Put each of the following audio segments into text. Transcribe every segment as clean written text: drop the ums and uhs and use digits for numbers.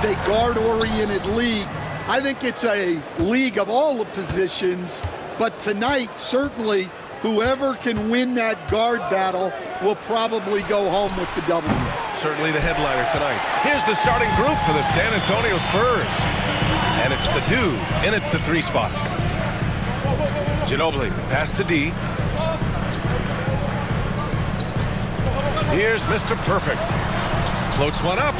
is a guard-oriented league. I think it's a league of all the positions, but tonight, certainly, whoever can win that guard battle will probably go home with the W. Certainly the headliner tonight. Here's the starting group for the San Antonio Spurs. And it's the dude in at the 3 spot. Ginobili, pass to D. Here's Mr. Perfect. Floats one up.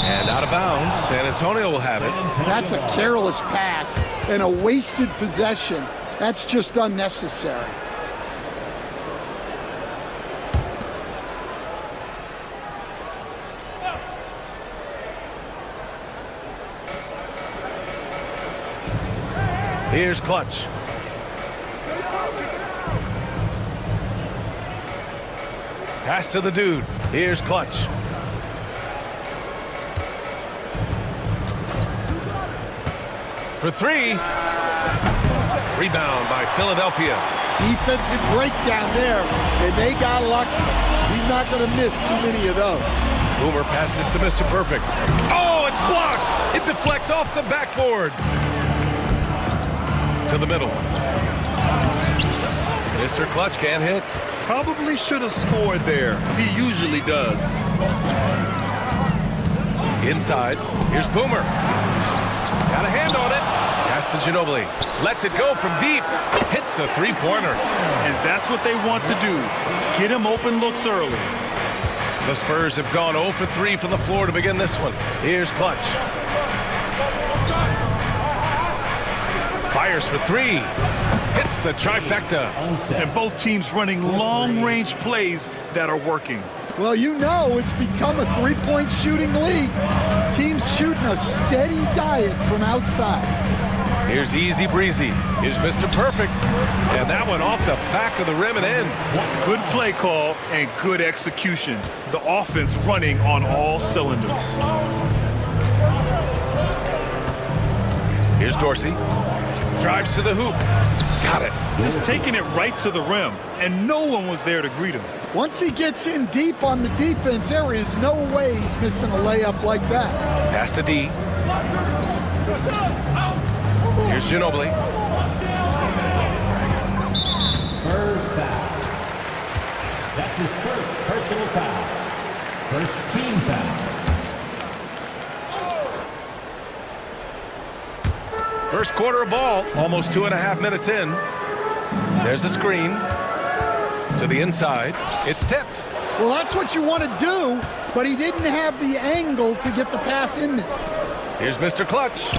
And out of bounds. San Antonio will have it. That's a careless pass and a wasted possession. That's just unnecessary. Here's Clutch. Pass to the dude. Here's Clutch. For 3. Rebound by Philadelphia. Defensive breakdown there, and they got lucky. He's not going to miss too many of those. Boomer passes to Mr. Perfect. Oh, it's blocked! It deflects off the backboard. To the middle. Mr. Clutch can't hit. Probably should have scored there. He usually does. Inside. Here's Boomer. Got a hand on it. Pass to Ginobili. Lets it go from deep. Hits a 3-pointer. And that's what they want to do. Get him open looks early. The Spurs have gone 0 for 3 from the floor to begin this one. Here's Clutch. Fires for 3. Hits the trifecta. And both teams running long-range plays that are working. Well, you know it's become a three-point shooting league. Teams shooting a steady diet from outside. Here's Easy Breezy. Here's Mr. Perfect. And that one off the back of the rim and in. Good play call and good execution. The offense running on all cylinders. Here's Dorsey. Drives to the hoop. Got it. Just taking it right to the rim, and no one was there to greet him. Once he gets in deep on the defense, there is no way he's missing a layup like that. Pass to D. Here's Ginobili. Spurs foul. That's his first personal foul. First team foul. First quarter of ball, almost 2.5 minutes in. There's a screen to the inside. It's tipped. Well, that's what you want to do, but he didn't have the angle to get the pass in there. Here's Mr. Clutch.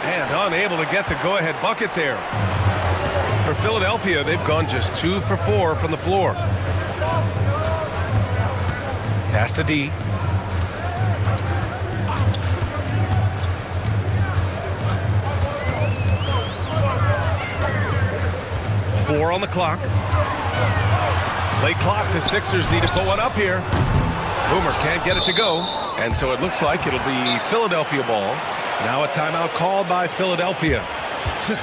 And unable to get the go-ahead bucket there. For Philadelphia, they've gone just 2 for 4 from the floor. Pass to D. Four on the clock. Late clock, the Sixers need to put one up here. Boomer can't get it to go, and so it looks like it'll be Philadelphia ball. Now a timeout called by Philadelphia.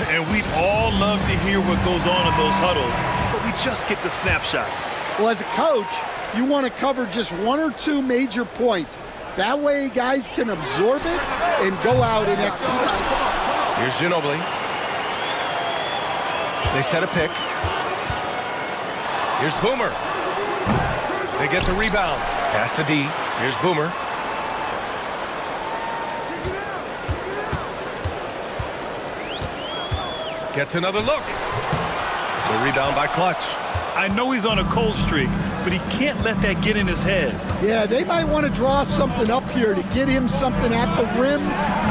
And we'd all love to hear what goes on in those huddles, but we just get the snapshots. Well, as a coach, you want to cover just 1 or 2 major points. That way guys can absorb it and go out and execute. Here's Ginobili. They set a pick. Here's Boomer. They get the rebound. Pass to D. Here's Boomer. Gets another look. The rebound by Clutch. I know he's on a cold streak, but he can't let that get in his head. Yeah, they might want to draw something up here to get him something at the rim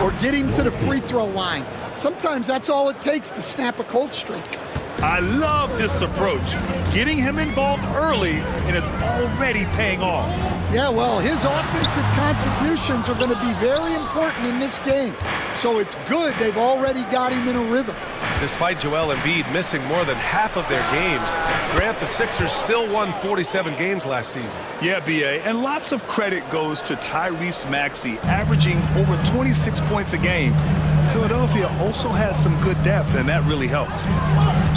or get him to the free throw line. Sometimes that's all it takes to snap a cold streak. I love this approach. Getting him involved early, and it's already paying off. Yeah, well, his offensive contributions are going to be very important in this game. So it's good they've already got him in a rhythm. Despite Joel Embiid missing more than half of their games, Grant, the Sixers still won 47 games last season. Yeah, B.A., and lots of credit goes to Tyrese Maxey, averaging over 26 points a game. Philadelphia also had some good depth, and that really helped.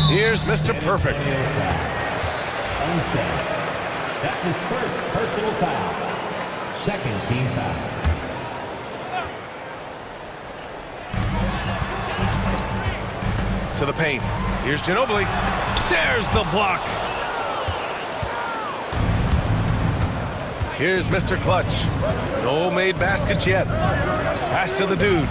Here's Mr. Perfect. Unsafe. That's his first personal foul. Second team foul. To the paint. Here's Ginobili. There's the block. Here's Mr. Clutch. No made baskets yet. Pass to the dude.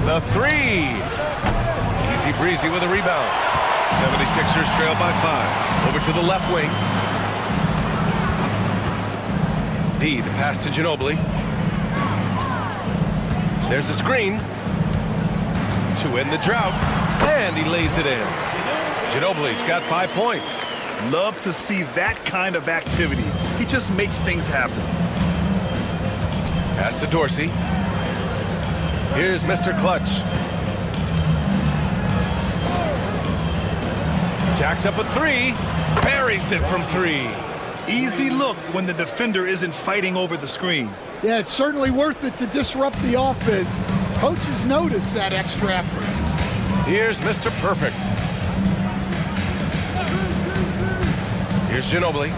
The three. Easy breezy with a rebound. 76ers trail by 5. Over to the left wing. D, the pass to Ginobili. There's a screen to end the drought, and he lays it in. Ginobili's got 5 points. Love to see that kind of activity. He just makes things happen. Pass to Dorsey. Here's Mr. Clutch. Jacks up a 3. Buries it from 3. Easy look when the defender isn't fighting over the screen. Yeah, it's certainly worth it to disrupt the offense. Coaches notice that extra effort. Here's Mr. Perfect. Here's Ginobili.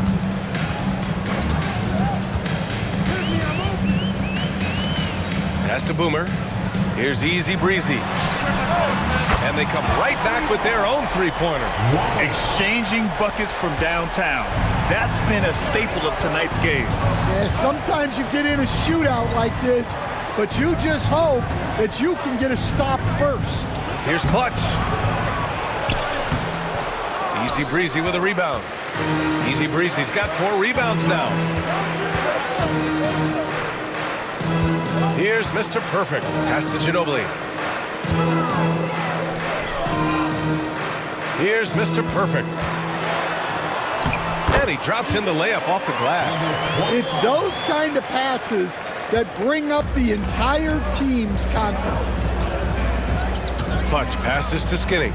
Pass to Boomer. Here's Easy Breezy. And they come right back with their own three-pointer. Exchanging buckets from downtown. That's been a staple of tonight's game. Yeah, sometimes you get in a shootout like this, but you just hope that you can get a stop first. Here's Clutch. Easy Breezy with a rebound. Easy Breezy's got 4 rebounds now. Here's Mr. Perfect. Pass to Ginobili. Here's Mr. Perfect. And he drops in the layup off the glass. It's those kind of passes that bring up the entire team's confidence. Clutch passes to Skinny.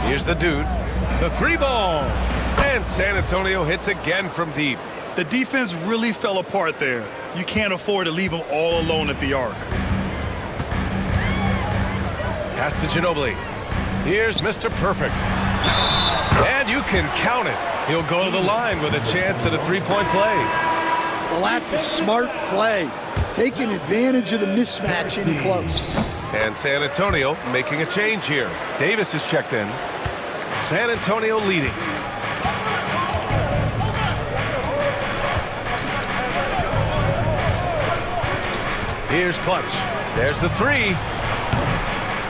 Here's the dude. The 3-ball. And San Antonio hits again from deep. The defense really fell apart there. You can't afford to leave them all alone at the arc. Pass to Ginobili. Here's Mr. Perfect. And you can count it. He'll go to the line with a chance at a 3-point play. Well, that's a smart play. Taking advantage of the mismatch in close. And San Antonio making a change here. Davis is checked in. San Antonio leading. Here's Clutch. There's the 3.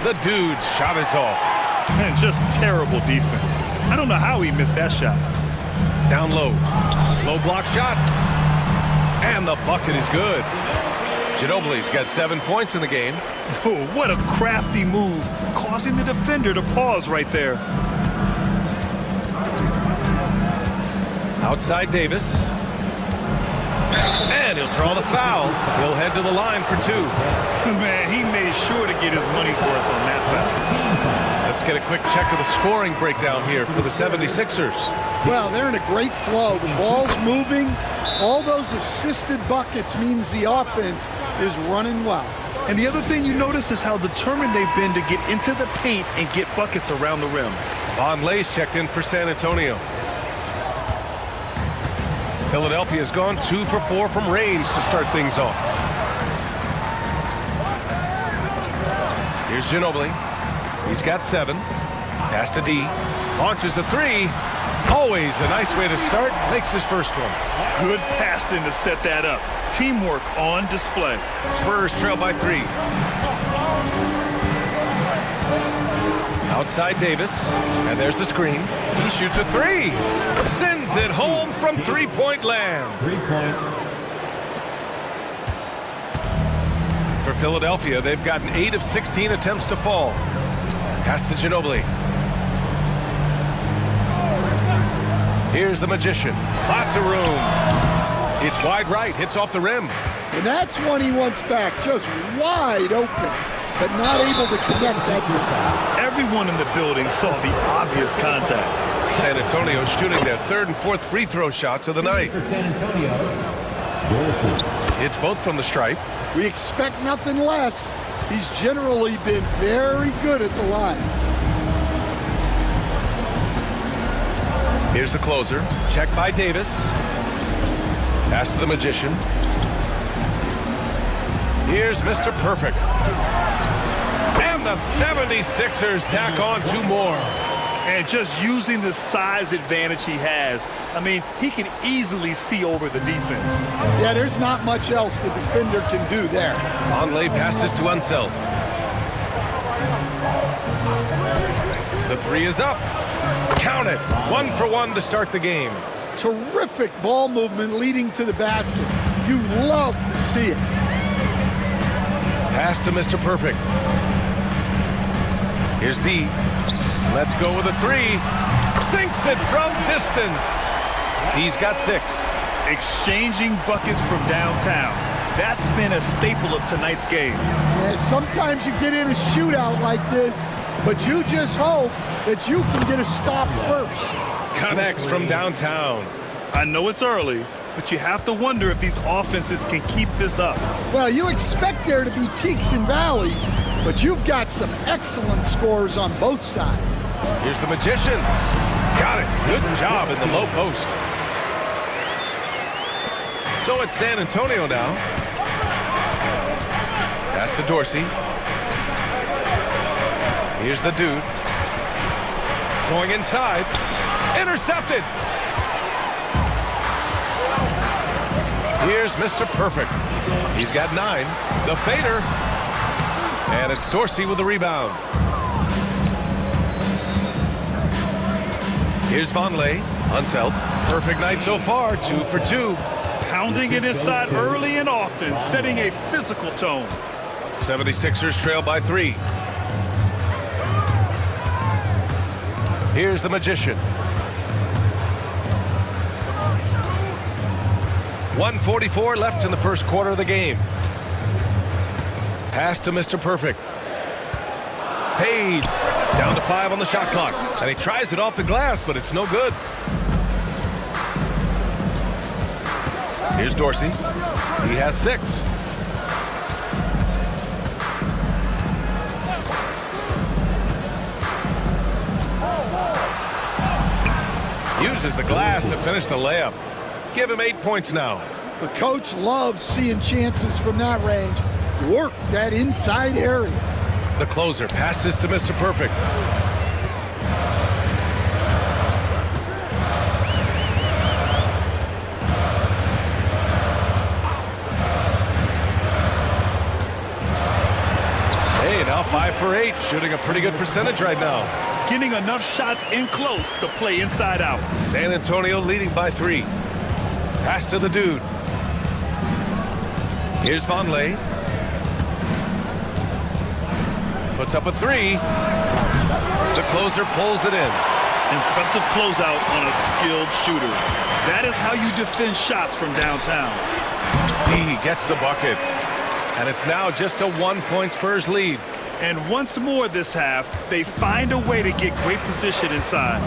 The dude's shot is off. Man, just terrible defense. I don't know how he missed that shot. Down low. Low block shot. And the bucket is good. Ginobili's got 7 points in the game. Oh, what a crafty move, causing the defender to pause right there. Outside Davis. And he'll draw the foul. He'll head to the line for 2. Man, he made sure to get his money's worth on that foul. Let's get a quick check of the scoring breakdown here for the 76ers. Well, they're in a great flow. The ball's moving. All those assisted buckets means the offense is running well. And the other thing you notice is how determined they've been to get into the paint and get buckets around the rim. Von Lay's checked in for San Antonio. Philadelphia's gone 2 for 4 from range to start things off. Here's Ginobili. He's got 7. Pass to D. Launches a 3. Always a nice way to start. Makes his first one. Good passing to set that up. Teamwork on display. Spurs trail by 3. Outside Davis. And there's the screen. He shoots a 3. Sends it home from 3-point land. 3 points. For Philadelphia, they've gotten 8 of 16 attempts to fall. Pass to Ginobili. Here's the Magician. Lots of room. It's wide right. Hits off the rim. And that's one he wants back. Just wide open, but not able to connect that time. Everyone in the building saw the obvious contact. San Antonio shooting their 3rd and 4th free throw shots of the night. For San Antonio, Dorsey. It's both from the stripe. We expect nothing less. He's generally been very good at the line. Here's the closer. Check by Davis. Pass to the Magician. Here's Mr. Perfect. And the 76ers tack on 2 more. And just using the size advantage he has, I mean, he can easily see over the defense. Yeah, there's not much else the defender can do there. Vonleh passes to Unseld. The 3 is up. Count it. 1 for 1 to start the game. Terrific ball movement leading to the basket. You love to see it. Pass to Mr. Perfect. Here's D. Let's go with a 3. Sinks it from distance. D's got 6. Exchanging buckets from downtown. That's been a staple of tonight's game. Yeah, sometimes you get in a shootout like this, but you just hope that you can get a stop first. Connects from downtown. I know it's early, but you have to wonder if these offenses can keep this up. Well, you expect there to be peaks and valleys, but you've got some excellent scores on both sides. Here's the Magician. Got it. Good job in the low post. So it's San Antonio now. Pass to Dorsey. Here's the dude. Going inside. Intercepted. Here's Mr. Perfect. He's got 9. The fader. And it's Dorsey with the rebound. Here's Vonleh. Unseld. Perfect night so far. 2 for 2. Pounding it inside early and often, setting a physical tone. 76ers trail by 3. Here's the Magician. 1:44 left in the first quarter of the game. Pass to Mr. Perfect. Fades. Down to 5 on the shot clock. And he tries it off the glass, but it's no good. Here's Dorsey. He has 6. Uses the glass to finish the layup. Give him 8 points now. The coach loves seeing chances from that range. Work that inside area. The closer passes to Mr. Perfect. Hey, now 5 for 8, shooting a pretty good percentage right now. Getting enough shots in close to play inside out. San Antonio leading by 3. Pass to the dude. Here's Vonleh. Puts up a 3. The closer pulls it in. Impressive closeout on a skilled shooter. That is how you defend shots from downtown. D gets the bucket. And it's now just a 1-point Spurs lead. And once more this half, they find a way to get great position inside.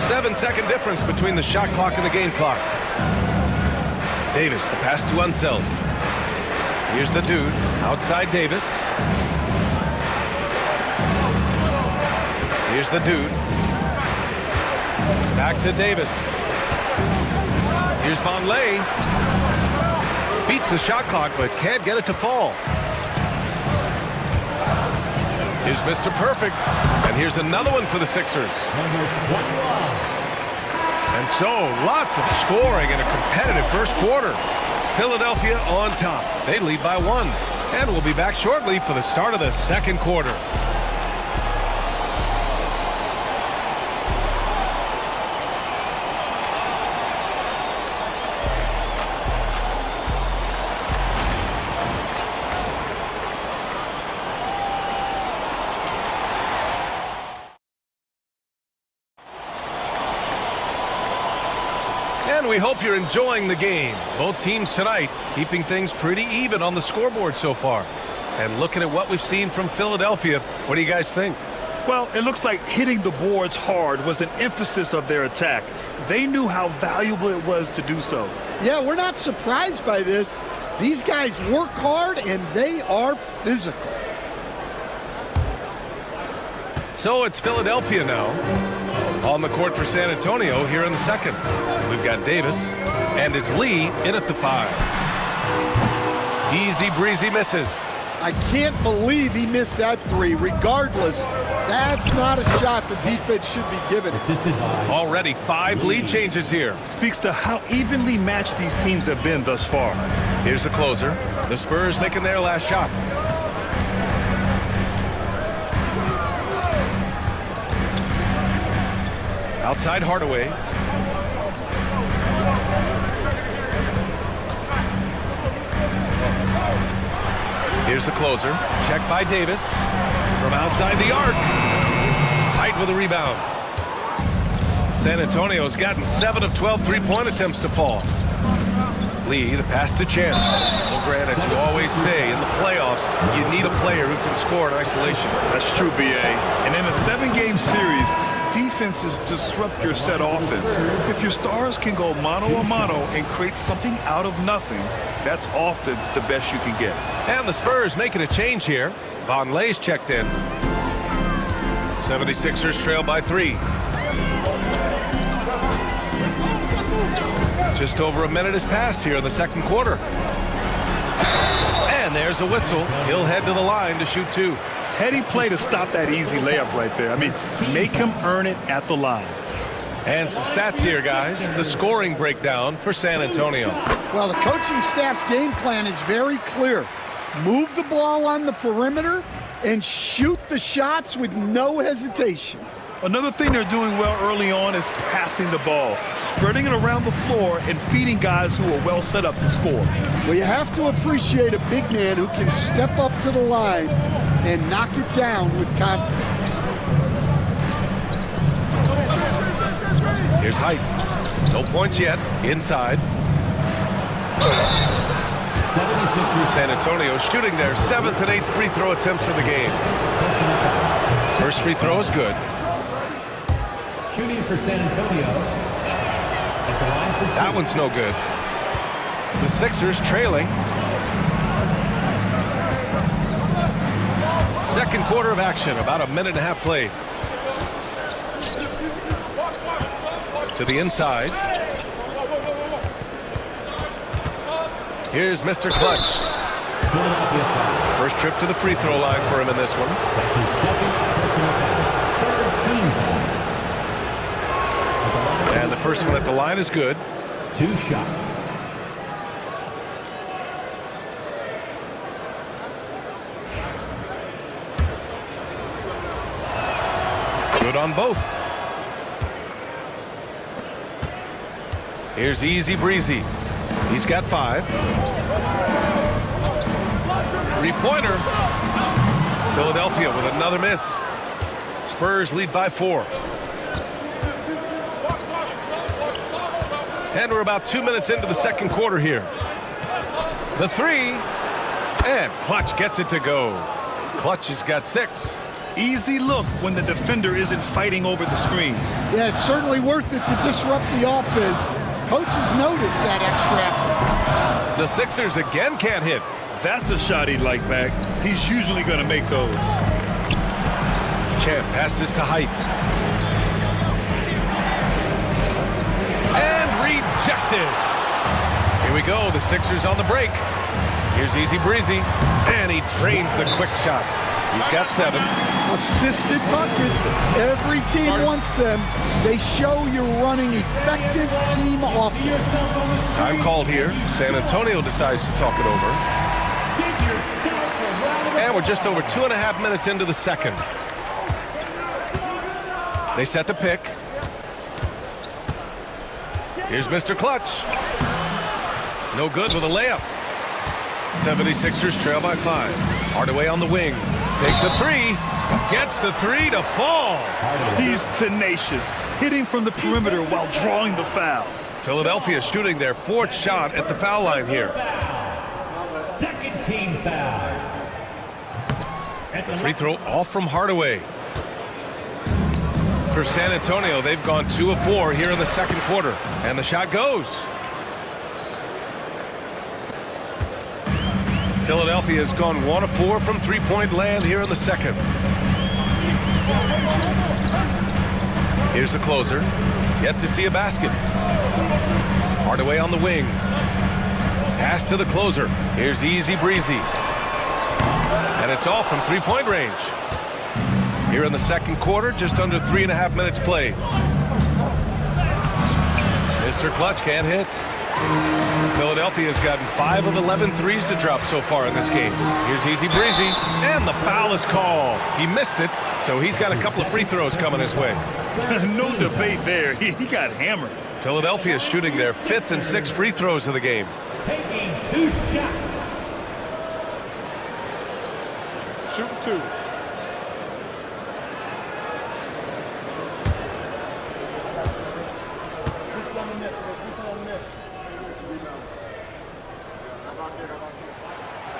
7-second difference between the shot clock and the game clock. Davis, the pass to Unseld. Here's the dude, outside Davis. Here's the dude. Back to Davis. Here's Vonleh. Beats the shot clock, but can't get it to fall. Here's Mr. Perfect. And here's another one for the Sixers. And so, lots of scoring in a competitive first quarter. Philadelphia on top. They lead by 1. And we'll be back shortly for the start of the second quarter. And we hope you're enjoying the game. Both teams tonight keeping things pretty even on the scoreboard so far. And looking at what we've seen from Philadelphia, what do you guys think? Well, it looks like hitting the boards hard was an emphasis of their attack. They knew how valuable it was to do so. Yeah, we're not surprised by this. These guys work hard and they are physical. So it's Philadelphia now on the court for San Antonio here in the second. We've got Davis, and it's Lee in at the 5. Easy breezy misses. I can't believe he missed that 3. Regardless, that's not a shot the defense should be given. Already 5 lead changes here. Speaks to how evenly matched these teams have been thus far. Here's the closer. The Spurs making their last shot. Outside Hardaway. Here's the closer. Check by Davis. From outside the arc. Height with a rebound. San Antonio's gotten 7 of 12 three-point attempts to fall. Lee, the pass to Chandler. Well, Grant, as you always say, in the playoffs, you need a player who can score in isolation. That's true, BA. And in a 7-game series, defenses disrupt your set offense. If your stars can go mano-a-mano and create something out of nothing, that's often the best you can get. And the Spurs making a change here. Von Lay's checked in. 76ers trail by 3. Just over a minute has passed here in the second quarter. And there's a whistle. He'll head to the line to shoot 2. Heady play to stop that easy layup right there. I mean, make him earn it at the line. And some stats here, guys. The scoring breakdown for San Antonio. Well, the coaching staff's game plan is very clear. Move the ball on the perimeter and shoot the shots with no hesitation. Another thing they're doing well early on is passing the ball, spreading it around the floor and feeding guys who are well set up to score. Well, you have to appreciate a big man who can step up to the line and knock it down with confidence. Here's Height. No points yet. Inside. San Antonio shooting their 7th and 8th free throw attempts of the game. First free throw is good. Shooting for San Antonio. At the line for 2. That one's no good. The Sixers trailing. Second quarter of action, about a minute and a half played. To the inside. Here's Mr. Clutch. First trip to the free throw line for him in this one. That's his second personal foul. Third team foul. And the first one at the line is good. 2 shots. Good on both. Here's Easy Breezy. He's got 5. Three-pointer. Philadelphia with another miss. Spurs lead by 4. And we're about 2 minutes into the second quarter here. The 3. And Clutch gets it to go. Clutch has got 6. Easy look when the defender isn't fighting over the screen. Yeah, it's certainly worth it to disrupt the offense. Coaches notice that extra effort. The Sixers again can't hit. That's a shot he'd like back. He's usually going to make those. Champ passes to Height. And rejected. Here we go. The Sixers on the break. Here's Easy Breezy. And he drains the quick shot. He's got 7. Assisted buckets. Every team wants them. They show you're running effective team offense. Time called here. San Antonio decides to talk it over. And we're just over 2.5 minutes into the second. They set the pick. Here's Mr. Clutch. No good with a layup. 76ers trail by 5. Hardaway on the wing. Takes a 3. Gets the 3 to fall. He's tenacious, hitting from the perimeter while drawing the foul. Philadelphia shooting their 4th shot at the foul line here. Second team foul. The free throw off from Hardaway. For San Antonio, they've gone 2 of 4 here in the second quarter. And the shot goes. Philadelphia has gone 1 of 4 from three-point land here in the second. Here's the closer. Yet to see a basket. Hardaway on the wing. Pass to the closer. Here's Easy Breezy. And it's off from three-point range. Here in the second quarter, just under 3.5 minutes played. Mr. Clutch can't hit. Philadelphia's gotten 5 of 11 threes to drop so far in this game. Here's Easy Breezy, and the foul is called. He missed it, so he's got a couple of free throws coming his way. No debate there. He got hammered. Philadelphia shooting their 5th and 6th free throws of the game. Taking 2 shots. Shoot 2.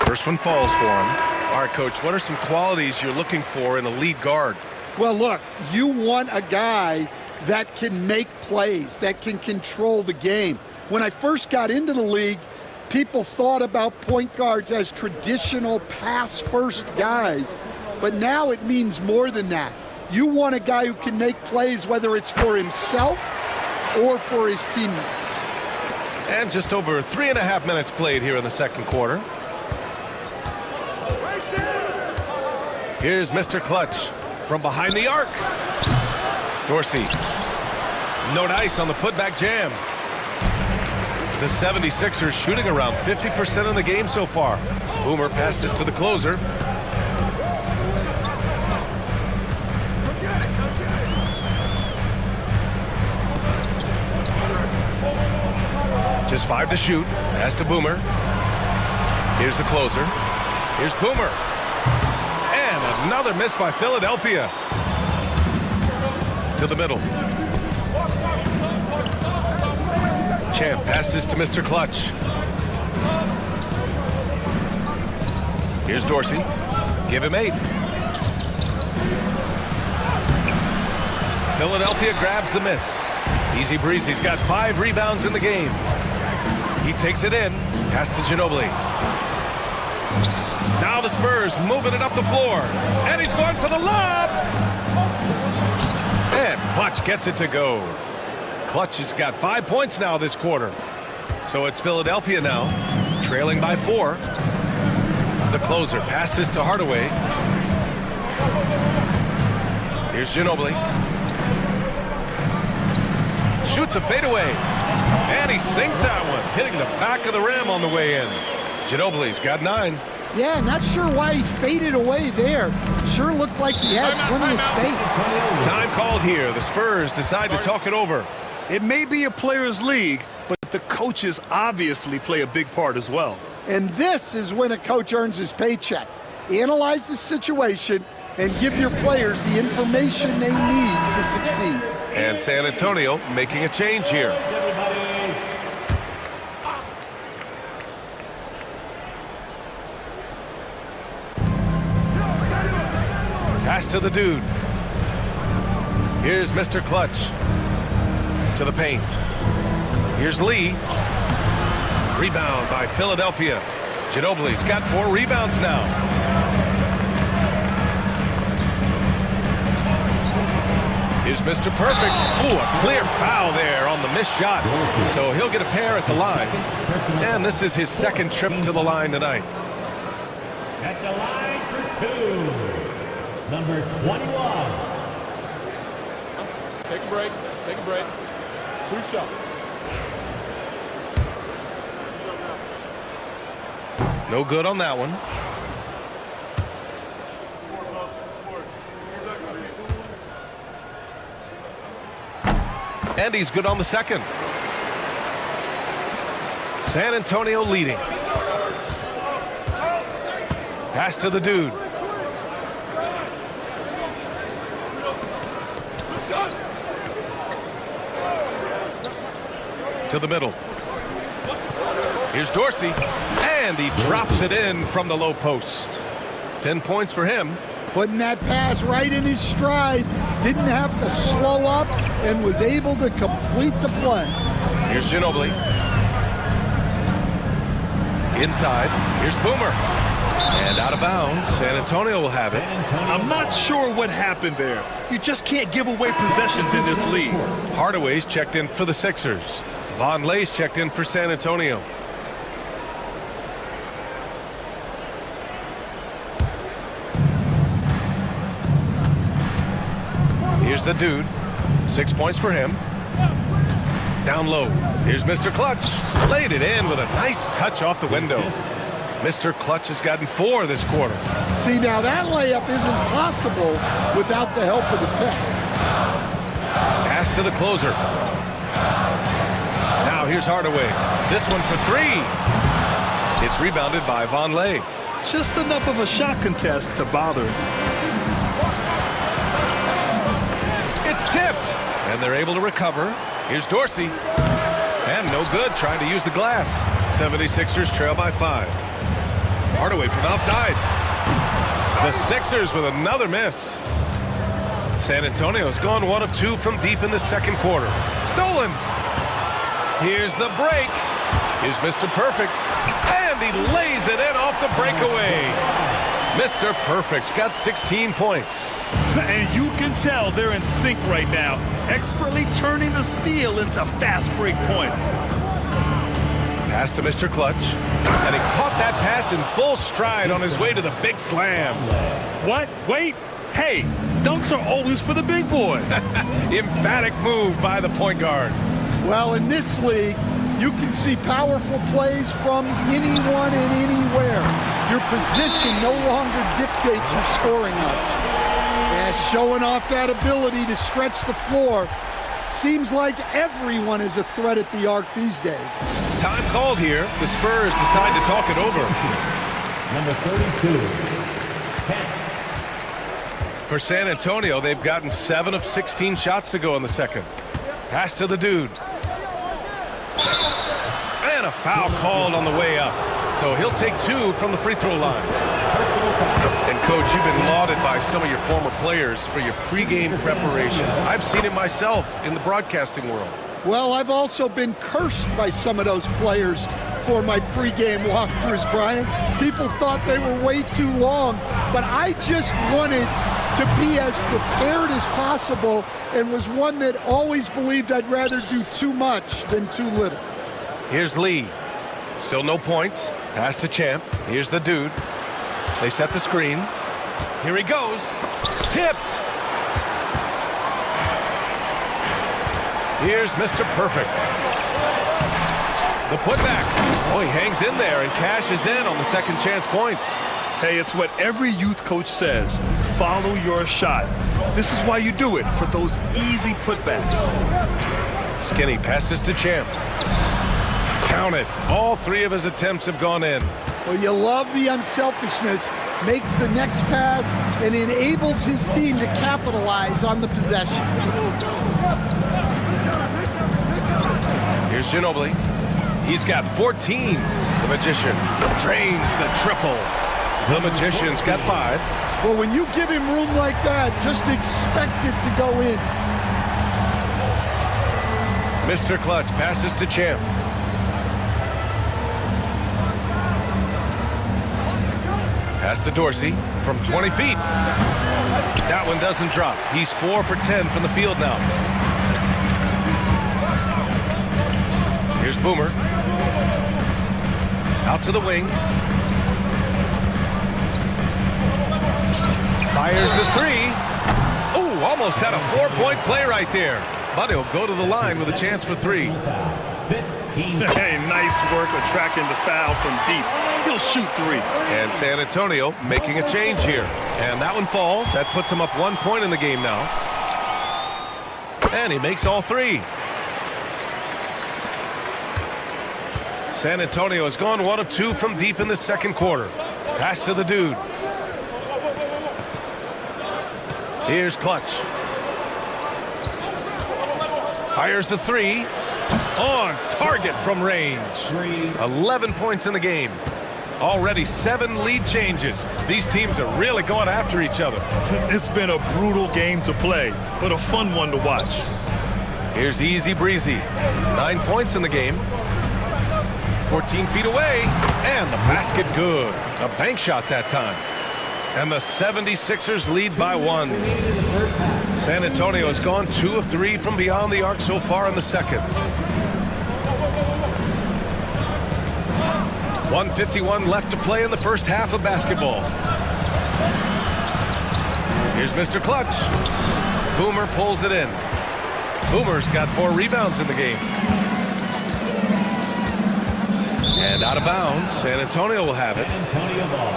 First one falls for him. All right, Coach, what are some qualities you're looking for in a lead guard? Well, look, you want a guy that can make plays, that can control the game. When I first got into the league, people thought about point guards as traditional pass-first guys, but now it means more than that. You want a guy who can make plays, whether it's for himself or for his teammates. And just over 3.5 minutes played here in the second quarter. Here's Mr. Clutch from behind the arc. Dorsey. No dice on the putback jam. The 76ers shooting around 50% in the game so far. Boomer passes to the closer. Just 5 to shoot. Pass to Boomer. Here's the closer. Here's Boomer. And another miss by Philadelphia. To the middle. Champ passes to Mr. Clutch. Here's Dorsey. Give him 8. Philadelphia grabs the miss. Easy Breezy's got 5 rebounds in the game. He takes it in. Pass to Ginobili. Now the Spurs moving it up the floor. And he's going for the lob. And Clutch gets it to go. Clutch has got 5 points now this quarter. So it's Philadelphia now, trailing by 4. The closer passes to Hardaway. Here's Ginobili. Shoots a fadeaway. And he sinks that one, hitting the back of the rim on the way in. Ginobili's got 9. Yeah, not sure why he faded away there. Sure looked like he had plenty of space. Time called here. The Spurs decide to talk it over. It may be a players' league, but the coaches obviously play a big part as well. And this is when a coach earns his paycheck. Analyze the situation and give your players the information they need to succeed. And San Antonio making a change here. Pass to the dude. Here's Mr. Clutch. To the paint. Here's Lee. Rebound by Philadelphia. Ginobili's got 4 rebounds now. Here's Mr. Perfect. Ooh, a clear foul there on the missed shot. So he'll get a pair at the line. And this is his second trip to the line tonight. At the line for 2. Number 21. Take a break. Take a break. 2 shots. No good on that one. And he's good on the second. San Antonio leading. Pass to the dude. To the middle. Here's Dorsey. And he drops it in from the low post. 10 points for him. Putting that pass right in his stride. Didn't have to slow up and was able to complete the play. Here's Ginobili. Inside. Here's Boomer. And out of bounds. San Antonio will have it. I'm not sure what happened there. You just can't give away possessions in this league. Hardaway's checked in for the Sixers. Von Lay's checked in for San Antonio. Here's the dude. 6 points for him. Down low. Here's Mr. Clutch. Laid it in with a nice touch off the window. Mr. Clutch has gotten 4 this quarter. See, now that layup isn't possible without the help of the tech. Pass to the closer. Now here's Hardaway. This one for 3. It's rebounded by Von Lay. Just enough of a shot contest to bother. It's tipped. And they're able to recover. Here's Dorsey. And no good, trying to use the glass. 76ers trail by 5. Hardaway from outside. The Sixers with another miss. San Antonio's gone 1 of 2 from deep in the second quarter. Stolen. Here's the break. Here's Mr. Perfect. And he lays it in off the breakaway. Mr. Perfect's got 16 points. And you can tell they're in sync right now, expertly turning the steal into fast break points. Pass to Mr. Clutch. And he caught that pass in full stride on his way to the big slam. What? Wait. Hey, dunks are always for the big boys. Emphatic move by the point guard. Well, in this league, you can see powerful plays from anyone and anywhere. Your position no longer dictates your scoring much. And showing off that ability to stretch the floor, seems like everyone is a threat at the arc these days. Time called here. The Spurs decide to talk it over. Number 32. For San Antonio, they've gotten 7 of 16 shots to go in the second. Pass to the dude. And a foul called on the way up. So he'll take 2 from the free throw line. And Coach, you've been lauded by some of your former players for your pregame preparation. I've seen it myself in the broadcasting world. Well, I've also been cursed by some of those players for my pregame walkthroughs, Brian. People thought they were way too long, but I just wanted to be as prepared as possible and was one that always believed I'd rather do too much than too little. Here's Lee. Still no points. Pass to Champ. Here's the dude. They set the screen. Here he goes. Tipped. Here's Mr. Perfect. The putback. Oh, he hangs in there and cashes in on the second chance points. Hey, it's what every youth coach says. Follow your shot. This is why you do it, for those easy putbacks. Skinny passes to Champ. Count it. All 3 of his attempts have gone in. Well, you love the unselfishness, makes the next pass, and enables his team to capitalize on the possession. Here's Ginobili. He's got 14. The Magician drains the triple. The Magician's got 5. Well, when you give him room like that, just expect it to go in. Mr. Clutch passes to Champ. Pass to Dorsey from 20 feet. That one doesn't drop. He's 4 for 10 from the field now. Here's Boomer. Out to the wing. Fires the 3. Ooh, almost had a 4-point play right there. But he'll go to the line with a chance for 3. Hey, nice work attracting the foul from deep. He'll shoot 3. And San Antonio making a change here. And that one falls. That puts him up 1 point in the game now. And he makes all 3. San Antonio has gone 1 of 2 from deep in the second quarter. Pass to the dude. Here's Clutch. Fires the 3. On target from range. 11 points in the game. Already 7 lead changes. These teams are really going after each other. It's been a brutal game to play, but a fun one to watch. Here's Easy Breezy. 9 points in the game. 14 feet away, and the basket good. A bank shot that time. And the 76ers lead by 1. San Antonio has gone 2 of 3 from beyond the arc so far in the second. 1:51 left to play in the first half of basketball. Here's Mr. Clutch. Boomer pulls it in. Boomer's got 4 rebounds in the game. And out of bounds, San Antonio will have it. San Antonio ball.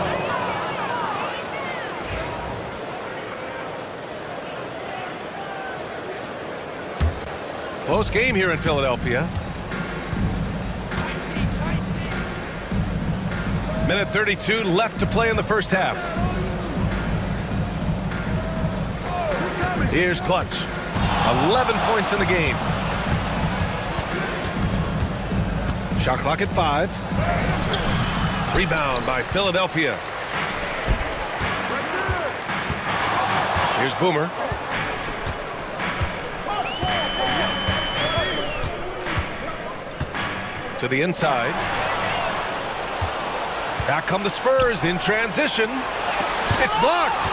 Close game here in Philadelphia. Minute 32 left to play in the first half. Here's Clutch. 11 points in the game. Shot clock at 5. Rebound by Philadelphia. Here's Boomer. To the inside. Back come the Spurs in transition. It's blocked.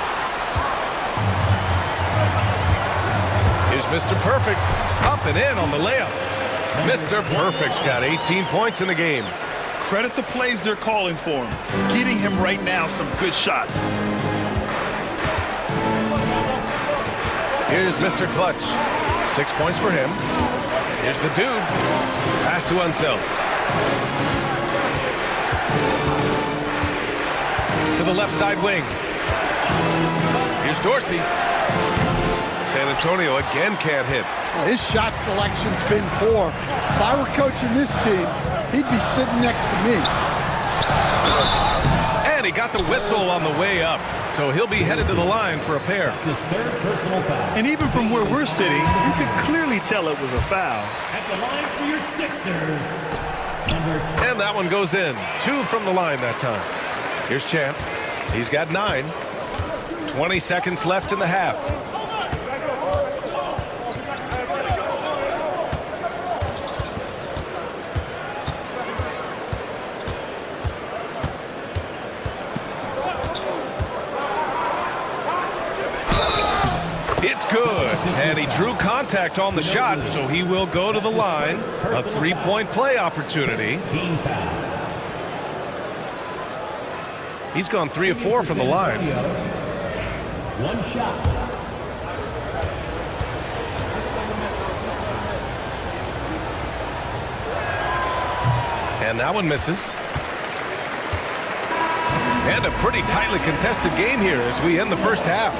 Here's Mr. Perfect. Up and in on the layup. Mr. Perfect's got 18 points in the game. Credit the plays they're calling for him. Getting him right now some good shots. Here's Mr. Clutch. 6 points for him. Here's the dude. Pass to Unseld. To the left side wing. Here's Dorsey. San Antonio again can't hit. Well, his shot selection's been poor. If I were coaching this team, he'd be sitting next to me. And he got the whistle on the way up. So he'll be headed to the line for a pair. His third personal foul. And even from where we're sitting, you could clearly tell it was a foul. At the line for your Sixers, number 2. And that one goes in. 2 from the line that time. Here's Champ. He's got 9. 20 seconds left in the half. It's good. And he drew contact on the shot, so he will go to the line. A 3-point play opportunity. Team foul. He's gone 3 of 4 from the line. 1 shot. And that one misses. And a pretty tightly contested game here as we end the first half.